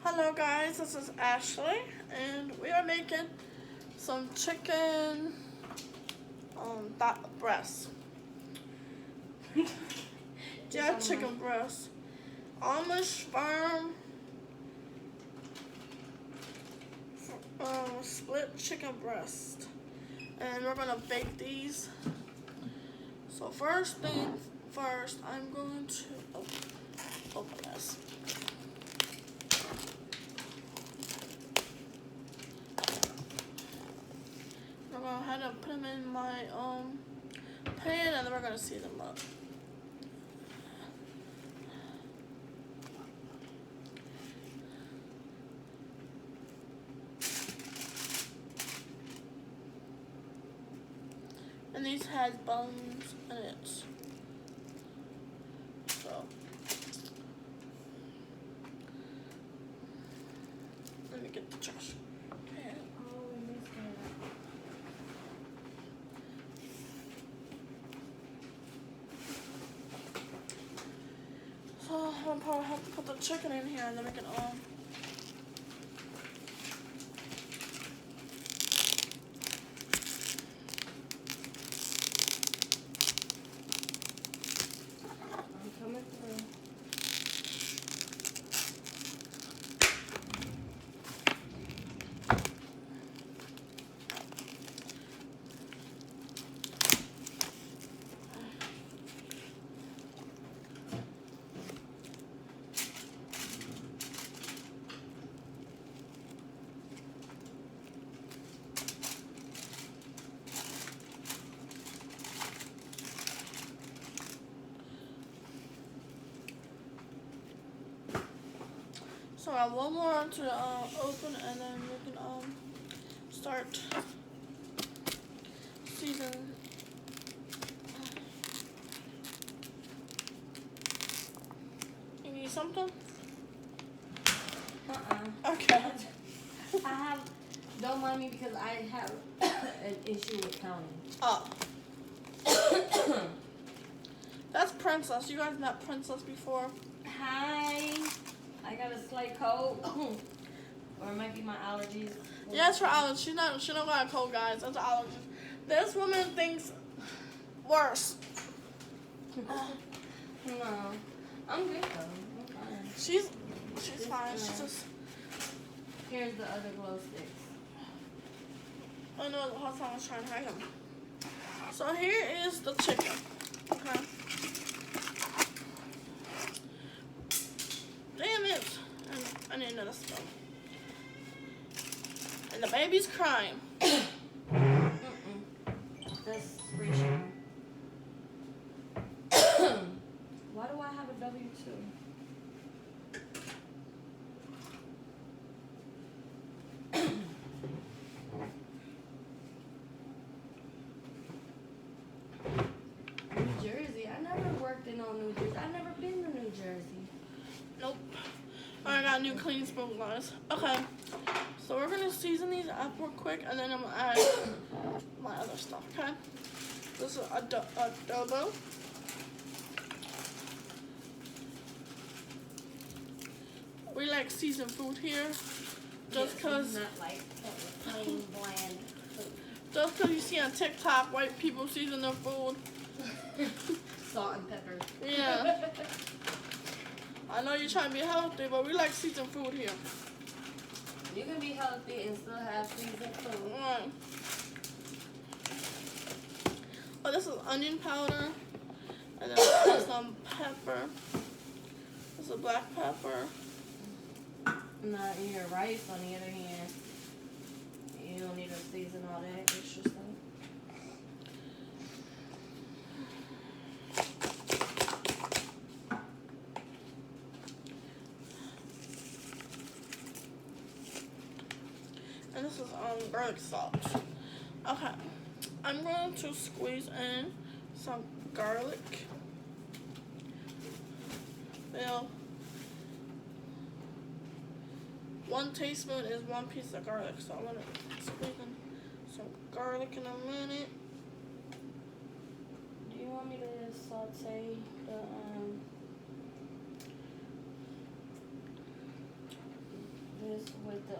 Hello guys, this is Ashley and we are making some chicken breast. Yeah, chicken breast. Amish farm split chicken breast. And we're gonna bake these. So first thing first, I'm going to open this. I'm gonna go ahead and put them in my pan, and then we're gonna season them up. And these has bones in it. So let me get the trash can. So I'm probably have to put the chicken in here and then we can so I have one more to open, and then we can start seasoning. You need something? Okay. Don't mind me because I have an issue with counting. Oh. That's Princess. You guys met Princess before? Hi. I got a slight cold. Or it might be my allergies. Yeah, it's her allergies. She don't got a cold, guys. That's her allergies. This woman thinks worse. No. I'm good though. I'm fine. She's fine. She's just. Here's the other glow sticks. I know the whole time I was trying to hide them. So here is the chicken. Okay. Damn it! I need another spoon. And the baby's crying. That's reaching. Why do I have a W2? New Jersey. I never worked in New Jersey. I've never been to New Jersey. Nope. I got a new clean spoon, guys. Okay. So we're gonna season these up real quick, and then I'm gonna add my other stuff. Okay. This is adobo. We like seasoned food here, just cause. Not like plain bland food. Just cause you see on TikTok white people season their food. Salt and pepper. Yeah. I know you're trying to be healthy, but we like seasoned food here. You can be healthy and still have seasoned food. Right. Oh, this is onion powder. And then some pepper. This is black pepper. Not in your rice, on the other hand. You don't need to season all that extra stuff. And this is garlic salt. Okay. I'm going to squeeze in some garlic. Well, 1 teaspoon is 1 piece of garlic, so I'm gonna squeeze in some garlic in a minute. Do you want me to saute the this with the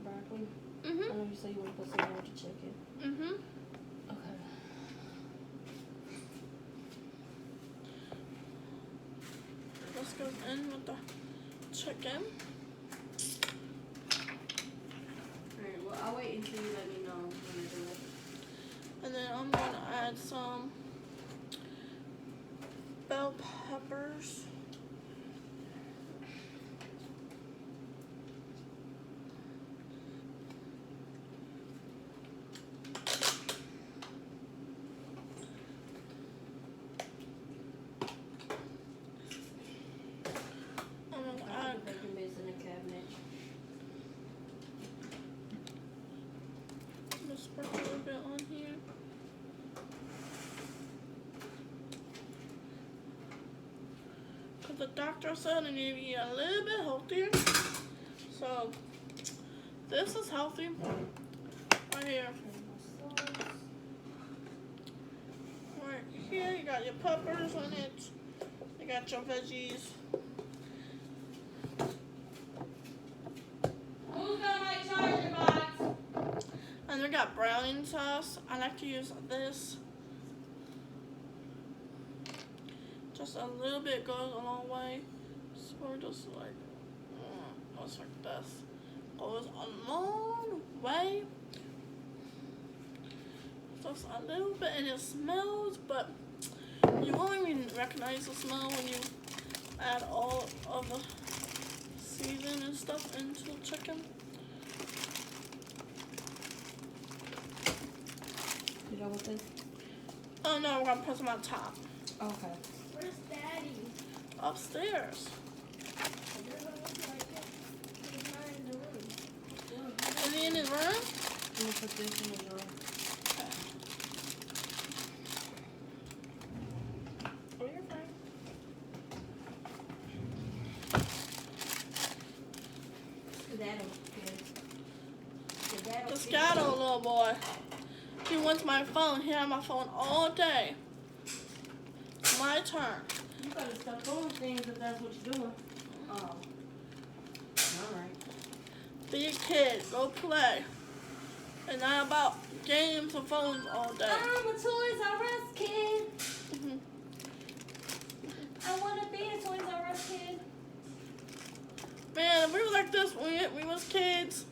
broccoli? I Mhm. know you said you want to put some more with the chicken. Mhm. Okay. This goes in with the chicken. Alright, well, I'll wait until you let me know when to do it. And then I'm gonna add some bell peppers. I'm gonna I'll add put the bacon bits in the cabinet. just sprinkle a little bit on here. Cause the doctor said I need to eat a little bit healthier. So this is healthy. Right here. Right here, you got your peppers on it. You got your veggies. Who's got my charger box? And we got browning sauce. I like to use this. Just a little bit goes a long way. So we're just like, just like this. Goes a long way. Just a little bit, and it smells, but you won't even recognize the smell when you add all of the season and stuff into the chicken. You done with this? Oh no, we're gonna put some on top. Okay. Where's Daddy? Upstairs. It doesn't look like it. He's not in the room. Is he in his room? I'm gonna put this in the drawer. Oh, you're fine. Skedaddle, kid. Skedaddle, The kid. Scato little boy. He wants my phone. He had my phone all day. My turn. You gotta stop doing things if that's what you're doing. Oh. Alright. Be a kid. Go play. And not about games and phones all day. I'm a Toys R Us kid. Mhm. I wanna be a Toys R Us kid. Man, if we were like this when we was kids,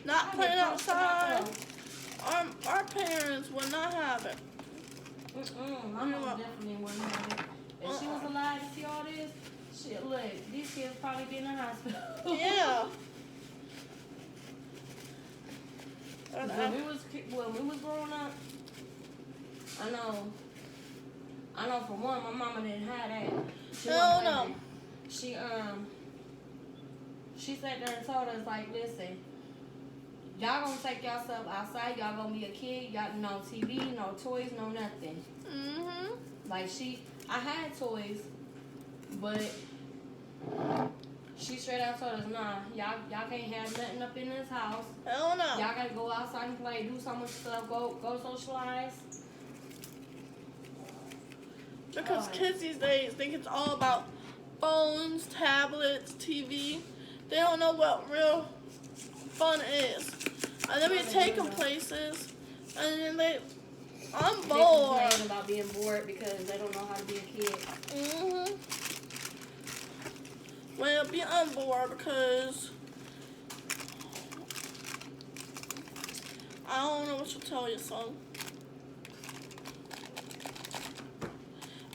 not I playing would post them outside, out our parents would not have it. My mom definitely wouldn't have it. If she was alive to see all this, shit, look, these kids probably be in the hospital. Yeah. And When we was growing up, I know for one, my mama didn't have that. She Hell wasn't no. living. She sat there and told us, like, listen, y'all gonna take yourself outside, y'all gonna be a kid, y'all no TV, no toys, no nothing. Mhm. Like I had toys, but she straight out told us, nah, y'all can't have nothing up in this house. Hell no. Y'all gotta go outside and play, do some stuff, go socialize. Because kids these days think it's all about phones, tablets, TV. They don't know what real fun is. And then we take them places, and then I'm They bored. complain about being bored because they don't know how to be a kid. Mhm. Well, I'm bored because I don't know what to tell you, son.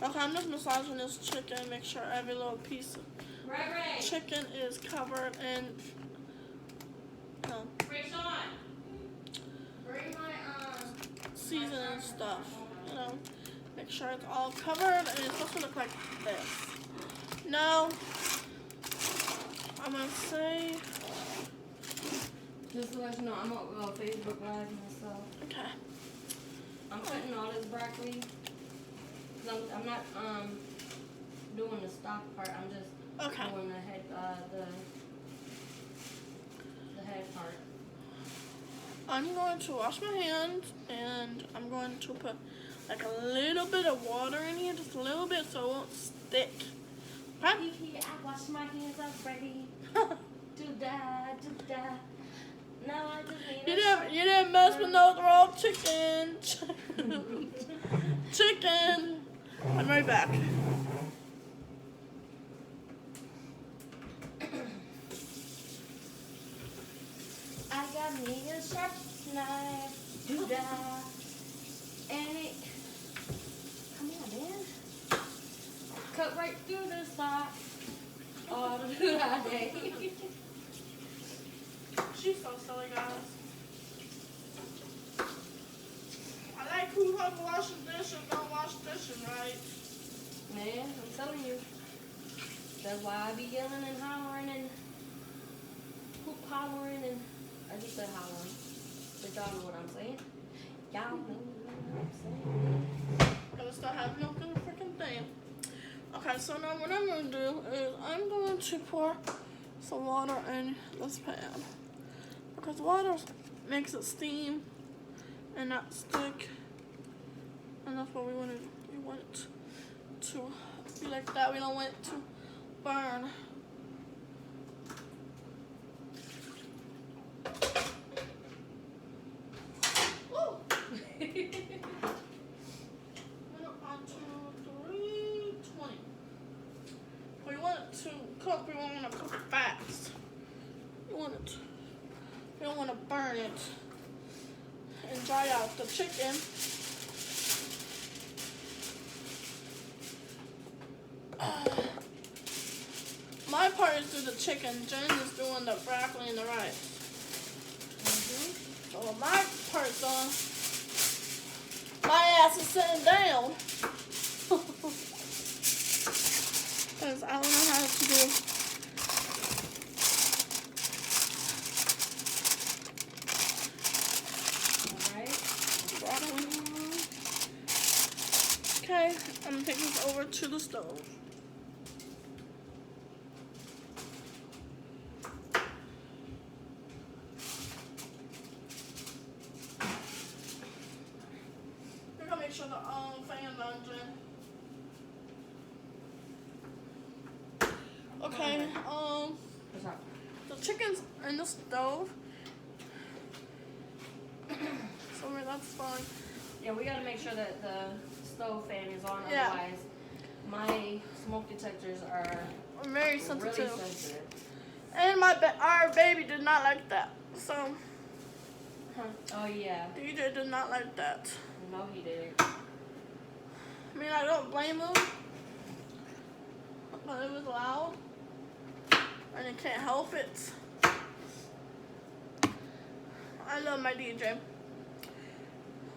Okay, I'm just massaging this chicken, make sure every little piece of Right. chicken is covered in Rayshawn, bring my seasoning and stuff. You know, make sure it's all covered, and it's supposed to look like this. Now, I'm gonna say, Just to let you know, I'm on Facebook Live myself. okay. I'm cutting all this broccoli. Cause I'm not doing the stock part. I'm just Okay. doing the head the head part. I'm going to wash my hands, and I'm going to put like a little bit of water in here, just a little bit, so it won't stick. Okay? I wash my hands already. Do that. but no, they're all chicken. Chicken. I'm right back. I got me a sharp knife, doo-dah, and it, come on, man, cut right through the spot, all the doo-dah day. She's so silly, guys. I like who help wash the dishes, don't wash dishes, right? Man, I'm telling you, that's why I be yelling and hollering and hollering and, I just said hollering, but y'all know what I'm saying. Y'all know what I'm saying. Gotta start having milk in the freaking thing. Okay, so now what I'm gonna do is I'm going to pour some water in this pan. Because water makes it steam and not stick. And that's what we want to do. We want it to be like that. We don't want it to burn. Woo! 320. We want it to cook. We want it to cook fast. We don't want to burn it and dry out the chicken. My part is do the chicken. Jen is doing the broccoli and the rice. So when my part's done, my ass is sitting down. Because I don't know how to do. Okay, I'm gonna take this over to the stove. We're gonna make sure the fan's on, Jen. Okay, What's up? the chicken's in the stove. So that's fine. Yeah, we gotta make sure that the stove fan is on, Yeah. otherwise my smoke detectors are I'm very sensitive. really sensitive. And our baby did not like that. So Oh yeah, DJ did not like that. no he didn't. I mean, I don't blame him, but it was loud, and I can't help it. I love my DJ.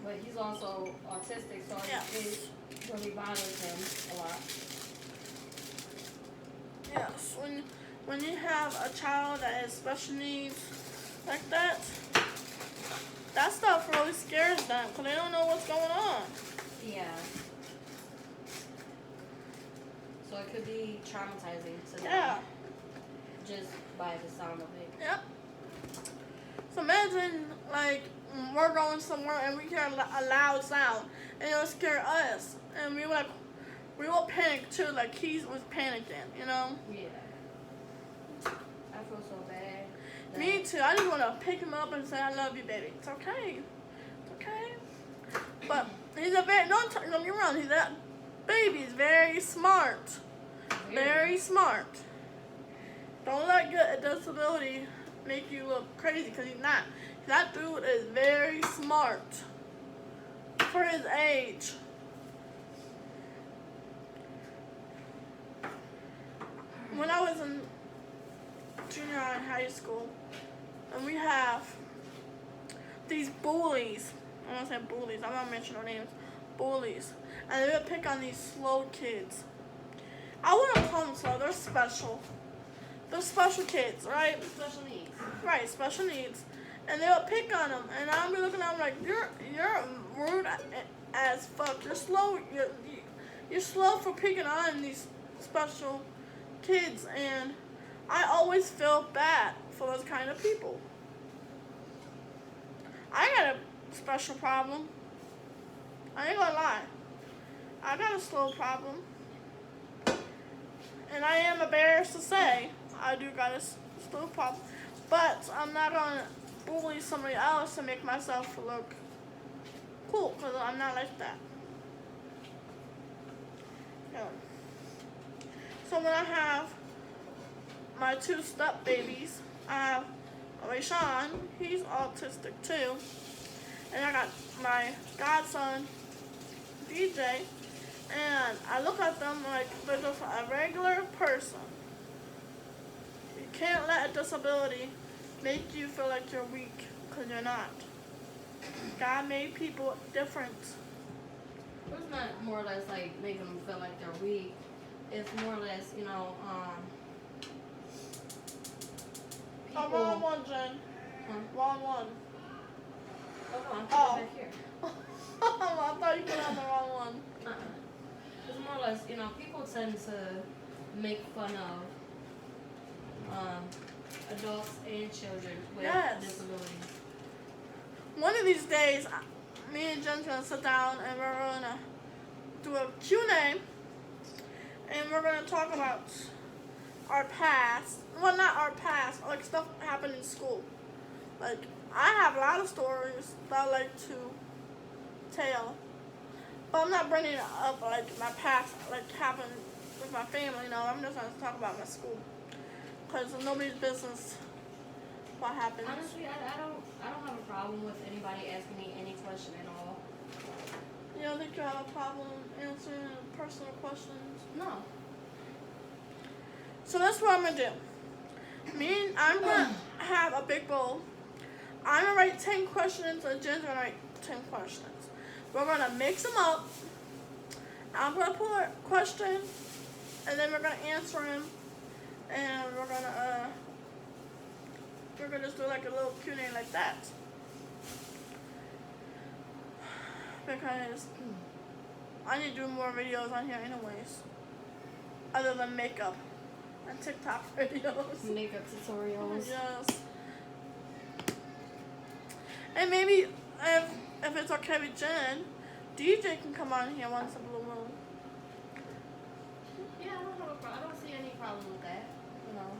But he's also autistic, so Yeah. it really bothers him a lot. Yes, when you have a child that has special needs like that stuff really scares them because they don't know what's going on. Yeah. So it could be traumatizing to them. Yeah. Just by the sound of it. Yep. So imagine, like, we're going somewhere and we hear a loud sound and it'll scare us. And we will panic too, like he was panicking, you know? Yeah. I feel so bad. Me too. I just want to pick him up and say, I love you, baby. It's okay. It's okay. But he's don't get me wrong, that baby's very smart. Very smart. Don't let a disability make you look crazy, because he's not. That dude is very smart for his age. When I was in junior high and high school, and we have these bullies. I want to say bullies. I'm not mentioning their names. Bullies. And they would pick on these slow kids. I wouldn't call them slow. They're special. They're special kids, right? Special needs. Right, special needs. And they would pick on them. And I'd be looking at them like, you're rude as fuck. You're slow. You're slow for picking on these special kids. And I always feel bad for those kind of people. I got a special problem. I ain't gonna lie. I got a slow problem. And I am embarrassed to say I do got a slow problem. But I'm not gonna bully somebody else to make myself look cool, because I'm not like that. Yeah. So when I have my 2 step babies, I have Rayshawn, he's autistic too, and I got my godson, DJ, and I look at them like they're just a regular person. You can't let a disability make you feel like you're weak, because you're not. God made people different. It's not more or less like making them feel like they're weak. It's more or less, you know, Oh, people. wrong one, Jen. Huh? Wrong one. Oh, no, I'm Oh. back here. I thought you put on the wrong one. It's more or less, you know, people tend to make fun of adults and children with Yes. disabilities. One of these days, me and Jen's gonna sit down and we're gonna do a Q&A, and we're gonna talk about our past. Well, not our past, like stuff that happened in school. Like, I have a lot of stories that I like to tell, but I'm not bringing it up like my past, like happened with my family. No, I'm just gonna talk about my school, because it's nobody's business what happened. Honestly, I don't have a problem with anybody asking me any question at all. You don't think you have a problem answering personal questions? No. So that's what I'm gonna do. I'm gonna have a big bowl. I'm gonna write 10 questions, and Jen's gonna write 10 questions. We're gonna mix them up. I'm gonna pull a question, and then we're gonna answer them, and we're gonna just do like a little Q&A like that. Because I need to do more videos on here anyways, other than makeup and TikTok videos. Makeup tutorials. Yes. And maybe if it's okay with Jen, DJ can come on here once in a blue moon. Yeah, I don't see any problem with that. You know.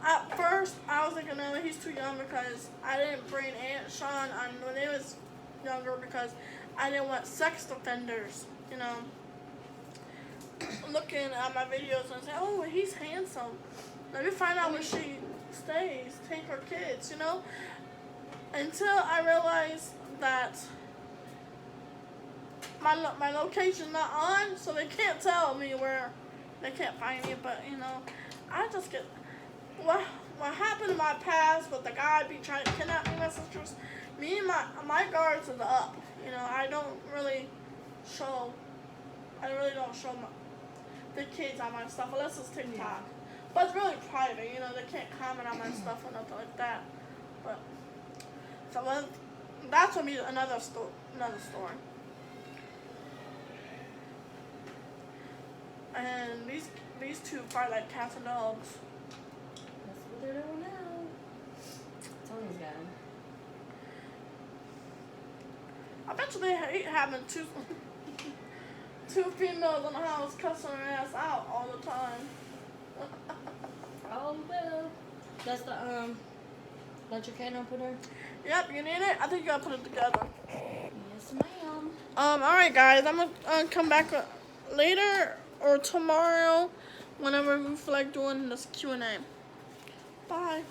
At first, I was thinking, no, he's too young, because I didn't bring Aunt Sean on when they was younger, because I didn't want sex offenders, you know, looking at my videos and say, oh, he's handsome. Let me find out where she stays, take her kids, you know. Until I realized that my location's not on, so they can't tell me where, they can't find me. But, you know, I just get, what happened in my past with the guy be trying to kidnap me, my sisters, me and my guards are up. You know, I really don't show the kids on my stuff, unless it's TikTok. Yeah. But it's really private, you know, they can't comment on my stuff or nothing like that. But, so that's gonna be another story. And these two fight like cats and dogs. That's what they're doing now. Tony's got him. I bet you they hate having two females in the house cussing their ass out all the time. Oh well. That's the electric can opener. Yep, you need it? I think you gotta put it together. Yes, ma'am. Alright guys, I'm gonna come back later or tomorrow whenever we feel like doing this Q&A. Bye.